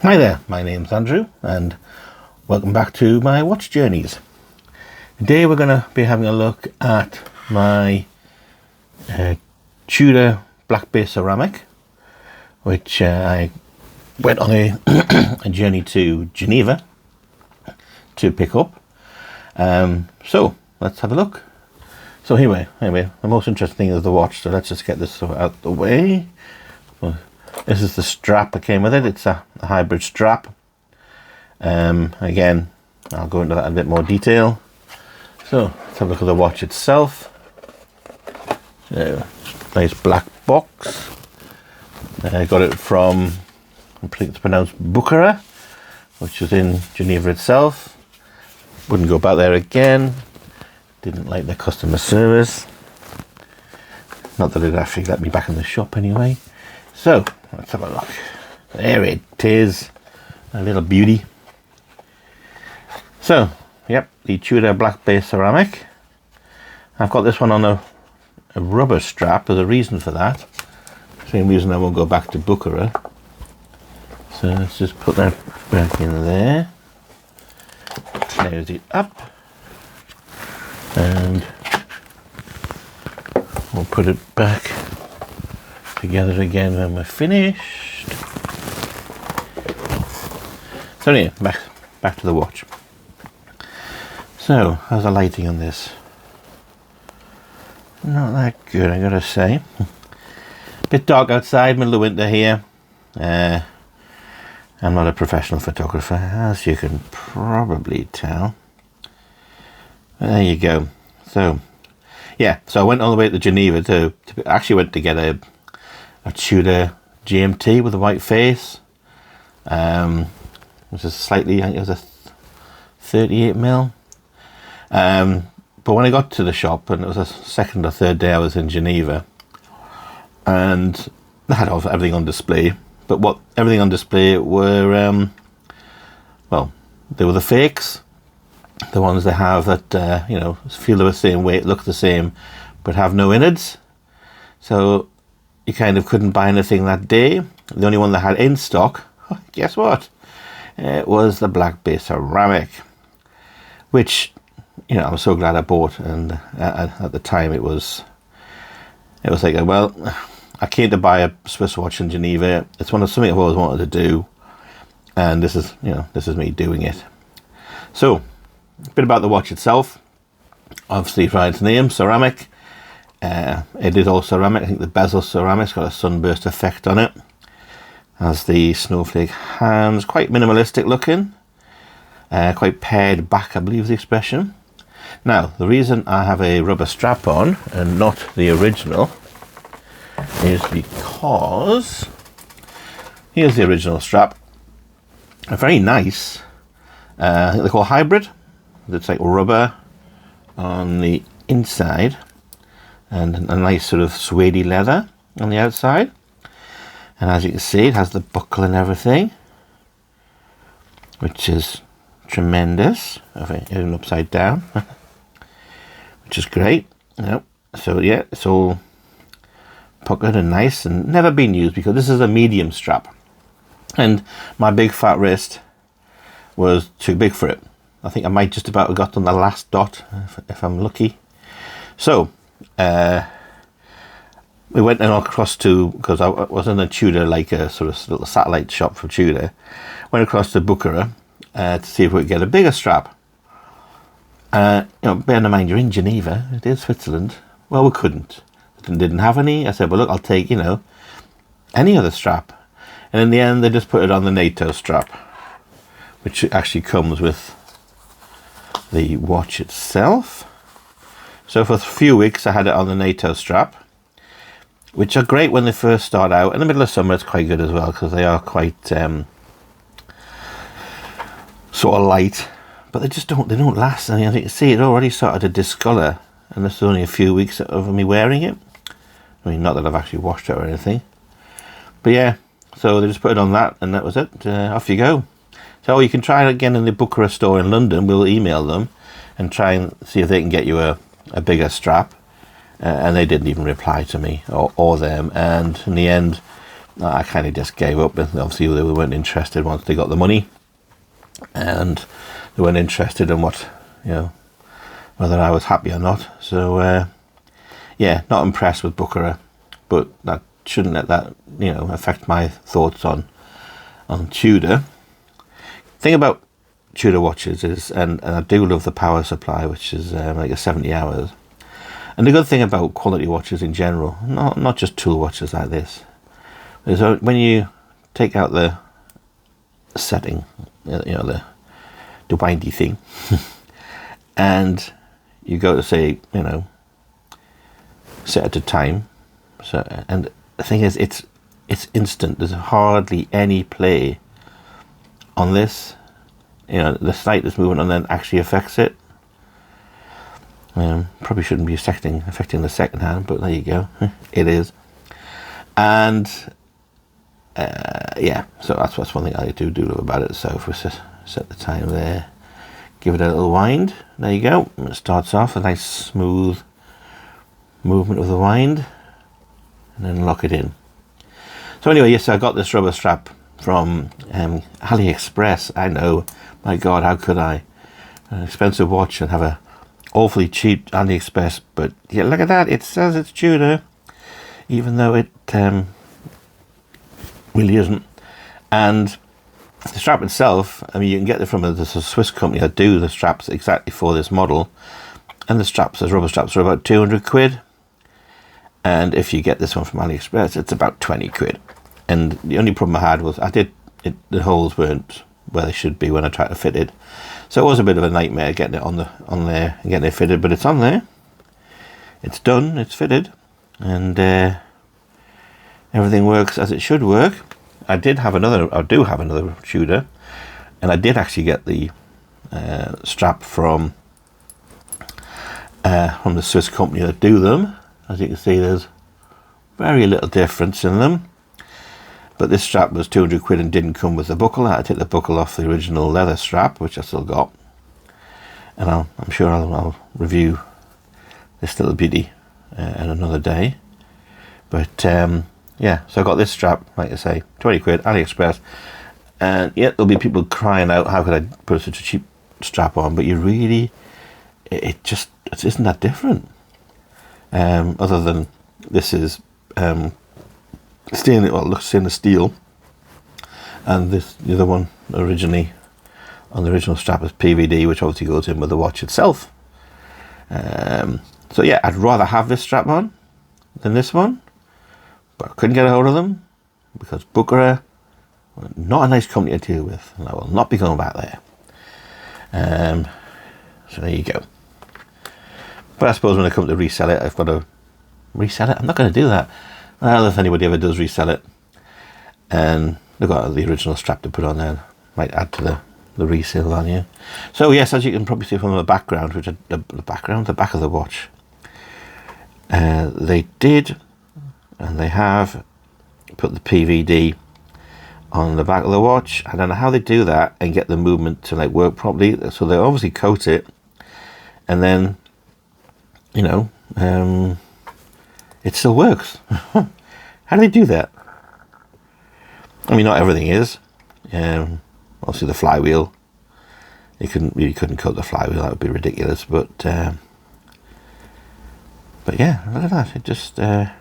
Hi there, my name's Andrew and welcome back to my watch journeys. Today we're going to be having a look at my Tudor black base ceramic, which I went on a journey to Geneva to pick up. So let's have a look. So anyway, the most interesting thing is the watch, so let's just get this out the way. This is the strap that came with it. It's a hybrid strap. Again, I'll go into that in a bit more detail. So let's have a look at the watch itself. So, nice black box. I got it from, I think it's pronounced Bucherer, which is in Geneva itself. Wouldn't go back there again. Didn't like their customer service. Not that it actually let me back in the shop anyway. So let's have a look. There it is, a little beauty. So, yep, the Tudor black base ceramic. I've got this one on a rubber strap. There's a reason for that. Same reason I won't go back to Bucherer. So let's just put that back in there. Close it up. And we'll put it back together again when we're finished. So anyway, back to the watch. So how's the lighting on this? Not that good, I gotta say. Bit dark outside, middle of winter here. I'm not a professional photographer, as you can probably tell. There you go. So yeah, so I went all the way to Geneva to actually went to get a Tudor GMT with a white face, which is slightly, I think it was a 38mm. But when I got to the shop, and it was the second or third day I was in Geneva, and they had everything on display, but everything on display were, well, they were the fakes, the ones they have that, you know, feel the same weight, look the same, but have no innards. So you kind of couldn't buy anything that day. The only one that had in stock, guess what? It was the black base ceramic, which, you know, I'm so glad I bought. And at the time it was like, well, I came to buy a Swiss watch in Geneva. It's something I've always wanted to do, and this is, you know, this is me doing it. So a bit about the watch itself. Obviously, by its name, ceramic. It is all ceramic. I think the bezel ceramic's got a sunburst effect on it. Has the snowflake hands, quite minimalistic looking. Quite pared back, I believe is the expression. Now, the reason I have a rubber strap on and not the original is because here's the original strap. Very nice. I think they're called hybrid. It's like rubber on the inside and a nice sort of suede leather on the outside. And as you can see, it has the buckle and everything, which is tremendous. Even upside down, which is great. Yep. So yeah, it's all puckered and nice and never been used because this is a medium strap. And my big fat wrist was too big for it. I think I might just about have got on the last dot if I'm lucky. So we went across to, because I was in a Tudor, like a sort of little satellite shop for Tudor, went across to Bucherer to see if we could get a bigger strap. You know, bear in mind, you're in Geneva, it is Switzerland. Well, we couldn't. Didn't have any. I said, well, look, I'll take, you know, any other strap. And in the end, they just put it on the NATO strap, which actually comes with the watch itself. So for a few weeks I had it on the NATO strap, which are great when they first start out. In the middle of summer it's quite good as well, because they are quite sort of light, but they don't last. And I think you see it already started to discolour, and this is only a few weeks of me wearing it. I mean, not that I've actually washed it or anything, but yeah, so they just put it on that and that was it. Off you go. So you can try it again in the Bucherer store in London. We'll email them and try and see if they can get you a bigger strap. And they didn't even reply to me or them. And in the end, I kind of just gave up, and obviously they weren't interested once they got the money, and they weren't interested in what, whether I was happy or not. So yeah, not impressed with Bucherer, but that shouldn't let that affect my thoughts on Tudor. Thing about Tudor watches is, and I do love the power supply, which is like a 70 hours. And the good thing about quality watches in general, not just tool watches like this, is when you take out the setting, the windy thing, and you go to say, set it to time. So, and the thing is, it's instant. There's hardly any play on this. The slightest movement and then actually affects it. Probably shouldn't be affecting the second hand, but there you go. It is. And yeah, so that's one thing I do love about it. So if we set the time there, give it a little wind. There you go. It starts off a nice smooth movement of the wind, and then lock it in. So anyway, yes, I got this rubber strap from AliExpress. I know, my God, how could I? An expensive watch and have a awfully cheap AliExpress, but yeah, look at that. It says it's Tudor, even though it really isn't. And the strap itself, I mean, you can get it from a Swiss company that do the straps exactly for this model, and the straps, those rubber straps, are about 200 quid. And if you get this one from AliExpress, it's about 20 quid. And the only problem I had was the holes weren't where they should be when I tried to fit it. So it was a bit of a nightmare getting it on there and getting it fitted, but it's on there. It's done, it's fitted, and everything works as it should work. I do have another Tudor, and I did actually get the strap from the Swiss company that do them. As you can see, there's very little difference in them. But this strap was 200 quid and didn't come with the buckle. I had to take the buckle off the original leather strap, which I still got. And I'm sure I'll review this little beauty in another day. But yeah, so I got this strap, like I say, 20 quid, AliExpress. And yeah, there'll be people crying out, how could I put such a cheap strap on? But you really, it isn't that different. Other than this is stainless steel, and the other one originally on the original strap is PVD, which obviously goes in with the watch itself. So yeah, I'd rather have this strap on than this one, but I couldn't get a hold of them because Bucherer, not a nice company to deal with, and I will not be going back there. So there you go. But I suppose when I come to resell it, I've got to resell it. I'm not going to do that. I don't know if anybody ever does resell it. And they've got the original strap to put on there. Might add to the resale value. So yes, as you can probably see from the background, the back of the watch, they did, and they have put the PVD on the back of the watch. I don't know how they do that and get the movement to like work properly. So they obviously coat it, and then it still works. How do they do that? I mean, not everything is. Obviously the flywheel, you couldn't coat the flywheel, that would be ridiculous, but yeah, look at that. It just get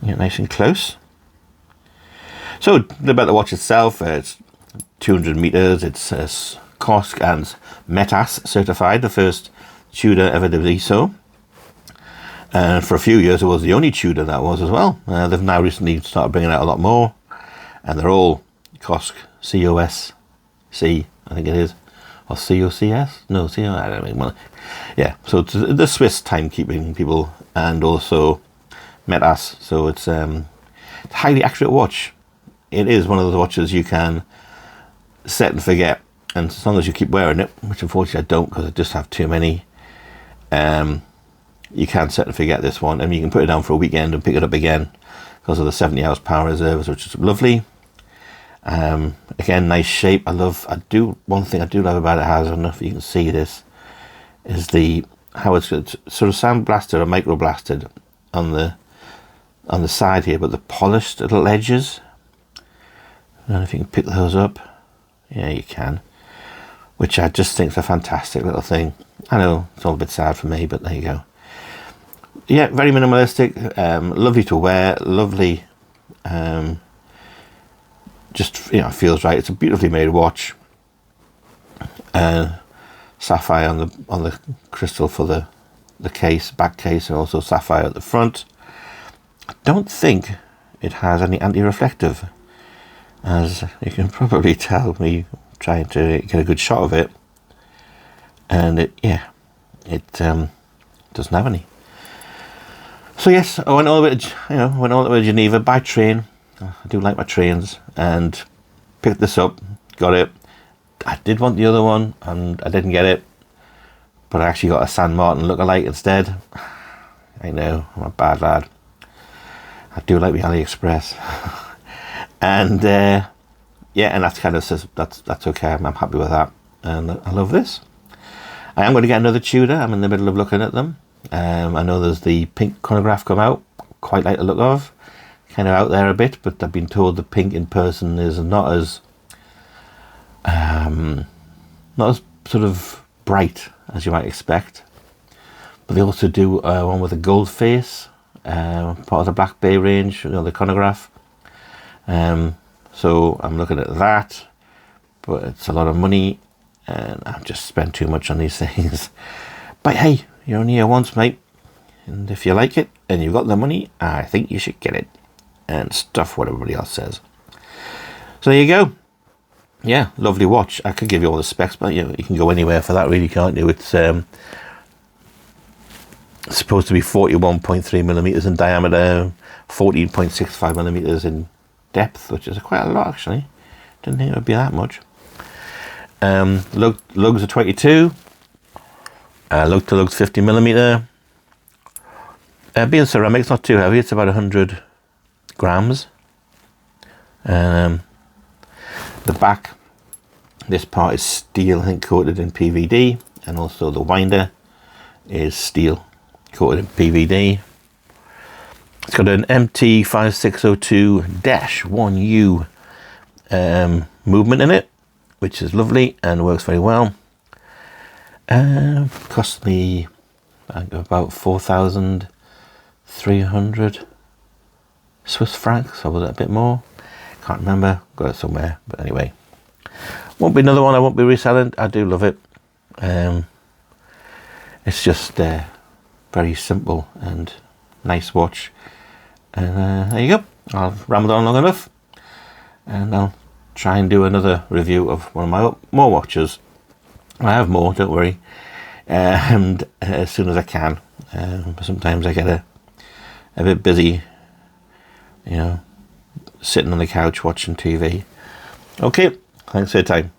nice and close. So about the watch itself, it's 200 meters. It's COSC and METAS certified, the first Tudor ever to be so. And for a few years, it was the only Tudor that was as well. They've now recently started bringing out a lot more, and they're all COSC, COSC, I think it is, or COCS? No, CO, I don't know. Yeah, so it's the Swiss timekeeping people, and also METAS. So it's a highly accurate watch. It is one of those watches you can set and forget, and as long as you keep wearing it, which unfortunately I don't because I just have too many, you can set and forget this one, and you can put it down for a weekend and pick it up again because of the 70 hours power reserves, which is lovely. Again, nice shape. One thing I do love about it, I don't know if you can see this, is how it's sort of sandblasted or microblasted on the on the side here, but the polished little edges. I don't know if you can pick those up. Yeah, you can. Which I just think is a fantastic little thing. I know it's all a bit sad for me, but there you go. Yeah, very minimalistic, lovely to wear, lovely. Just, you know, feels right. It's a beautifully made watch. Sapphire on the crystal for the case, back case, and also sapphire at the front. I don't think it has any anti-reflective, as you can probably tell me trying to get a good shot of it, and it doesn't have any. So yes, I went all the way to Geneva by train. I do like my trains, and picked this up, got it. I did want the other one, and I didn't get it, but I actually got a San Martin lookalike instead. I know, I'm a bad lad. I do like the AliExpress. And yeah, and that's kind of says that's okay. I'm happy with that, and I love this. I am going to get another Tudor. I'm in the middle of looking at them. I know there's the pink chronograph come out. Quite like the look of. Kind of out there a bit, but I've been told the pink in person is not as sort of bright as you might expect. But they also do one with a gold face, part of the Black Bay range, you know, the chronograph. So I'm looking at that, but it's a lot of money, and I've just spent too much on these things. But hey, you're only here once, mate, and if you like it and you've got the money, I think you should get it, and stuff what everybody else says. So there you go. Yeah, lovely watch. I could give you all the specs, but you can go anywhere for that, really, can't you? It's supposed to be 41.3 millimeters in diameter, 14.65 millimeters in depth, which is quite a lot actually. Didn't think it would be that much. Lugs are 22. Lug to lug's 50 millimeter. Being ceramic, it's not too heavy. It's about 100 grams. The back, this part is steel, I think, coated in PVD, and also the winder is steel coated in PVD. It's got an MT5602-1U movement in it, which is lovely and works very well. Cost me about 4,300 Swiss francs, or was it a bit more? Can't remember, got it somewhere, but anyway. Won't be another one I won't be reselling. I do love it. It's just very simple and nice watch. And there you go. I've rambled on long enough, and I'll try and do another review of one of my more watches. I have more, don't worry, and as soon as I can. Sometimes I get a bit busy, you know, sitting on the couch watching TV. Okay, thanks for your time.